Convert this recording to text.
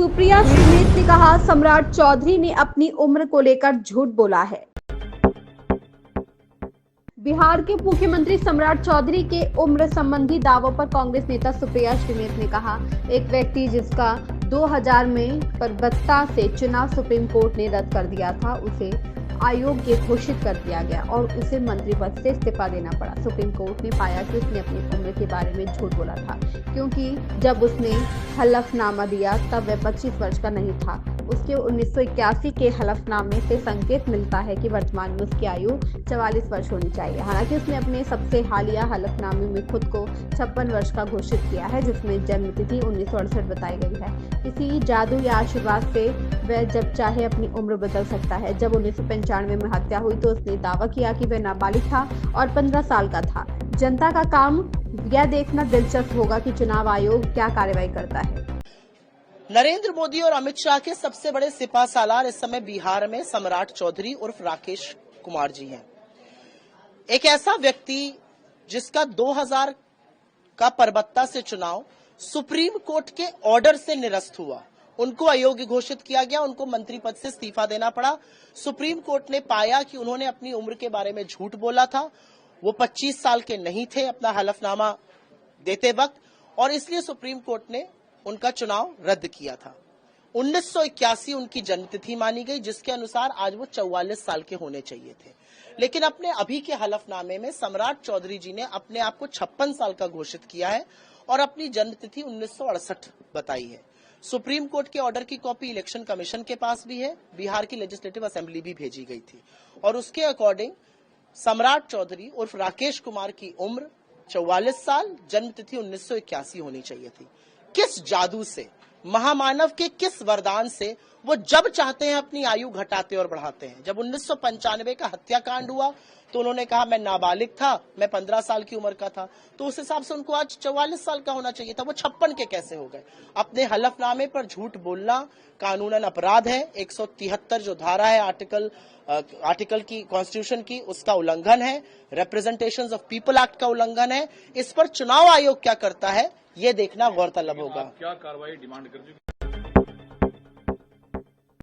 सुप्रिया श्रीनेत ने कहा, सम्राट चौधरी ने अपनी उम्र को लेकर झूठ बोला है। बिहार के मुख्यमंत्री सम्राट चौधरी के उम्र संबंधी दावों पर कांग्रेस नेता सुप्रिया श्रीनेत ने कहा, एक व्यक्ति जिसका 2000 में परबत्ता से चुनाव सुप्रीम कोर्ट ने रद्द कर दिया था, उसे अयोग्य घोषित कर दिया गया और उसे मंत्री पद से इस्तीफा देना पड़ा। सुप्रीम कोर्ट ने पाया कि उसने अपनी उम्र के बारे में झूठ बोला था, क्योंकि जब उसने हलफनामा दिया तब वह 25 वर्ष का नहीं था। उसके 1981 के हलफनामे से संकेत मिलता है कि वर्तमान में उसकी आयु 44 वर्ष होनी चाहिए। हालांकि उसने अपने सबसे हालिया हलफनामे में खुद को 56 वर्ष का घोषित किया है, जिसमें जन्म तिथि 1968 बताई गई है। किसी जादू या आशीर्वाद से वह जब चाहे अपनी उम्र बदल सकता है। जब 1995 में हत्या हुई तो उसने दावा किया कि वह नाबालिग था और 15 साल का था। जनता का काम यह देखना दिलचस्प होगा कि चुनाव आयोग क्या कार्रवाई करता है। नरेंद्र मोदी और अमित शाह के सबसे बड़े सिपा सालार इस समय बिहार में सम्राट चौधरी उर्फ राकेश कुमार जी हैं। एक ऐसा व्यक्ति जिसका 2000 का परबत्ता से चुनाव सुप्रीम कोर्ट के ऑर्डर से निरस्त हुआ, उनको अयोग्य घोषित किया गया, उनको मंत्री पद से इस्तीफा देना पड़ा। सुप्रीम कोर्ट ने पाया कि उन्होंने अपनी उम्र के बारे में झूठ बोला था, वो 25 साल के नहीं थे अपना हलफनामा देते वक्त, और इसलिए सुप्रीम कोर्ट ने उनका चुनाव रद्द किया था। 1981 उनकी जन्मतिथि मानी गई, जिसके अनुसार आज वो 44 साल के होने चाहिए थे। लेकिन अपने अभी के हलफनामे में सम्राट चौधरी जी ने अपने आप को 56 साल का घोषित किया है और अपनी जन्मतिथि 1968 बताई है। सुप्रीम कोर्ट के ऑर्डर की कॉपी इलेक्शन कमीशन के पास भी है, बिहार की लेजिस्लेटिव असेंबली भी भेजी गई थी और उसके अकॉर्डिंग सम्राट चौधरी उर्फ राकेश कुमार की उम्र 44 साल, जन्मतिथि 1981 होनी चाहिए थी। किस जादू से, महामानव के किस वरदान से वो जब चाहते हैं अपनी आयु घटाते और बढ़ाते हैं। जब 1995 का हत्याकांड हुआ तो उन्होंने कहा मैं नाबालिग था, मैं 15 साल की उम्र का था, तो उस हिसाब से उनको आज 44 साल का होना चाहिए था। वो 56 के कैसे हो गए? अपने हलफनामे पर झूठ बोलना कानूनन अपराध है। 173 जो धारा है आर्टिकल की कॉन्स्टिट्यूशन की, उसका उल्लंघन है। रिप्रेजेंटेशंस ऑफ पीपल एक्ट का उल्लंघन है। इस पर चुनाव आयोग क्या करता है ये देखना गौरतलब होगा। क्या कार्रवाई डिमांड कर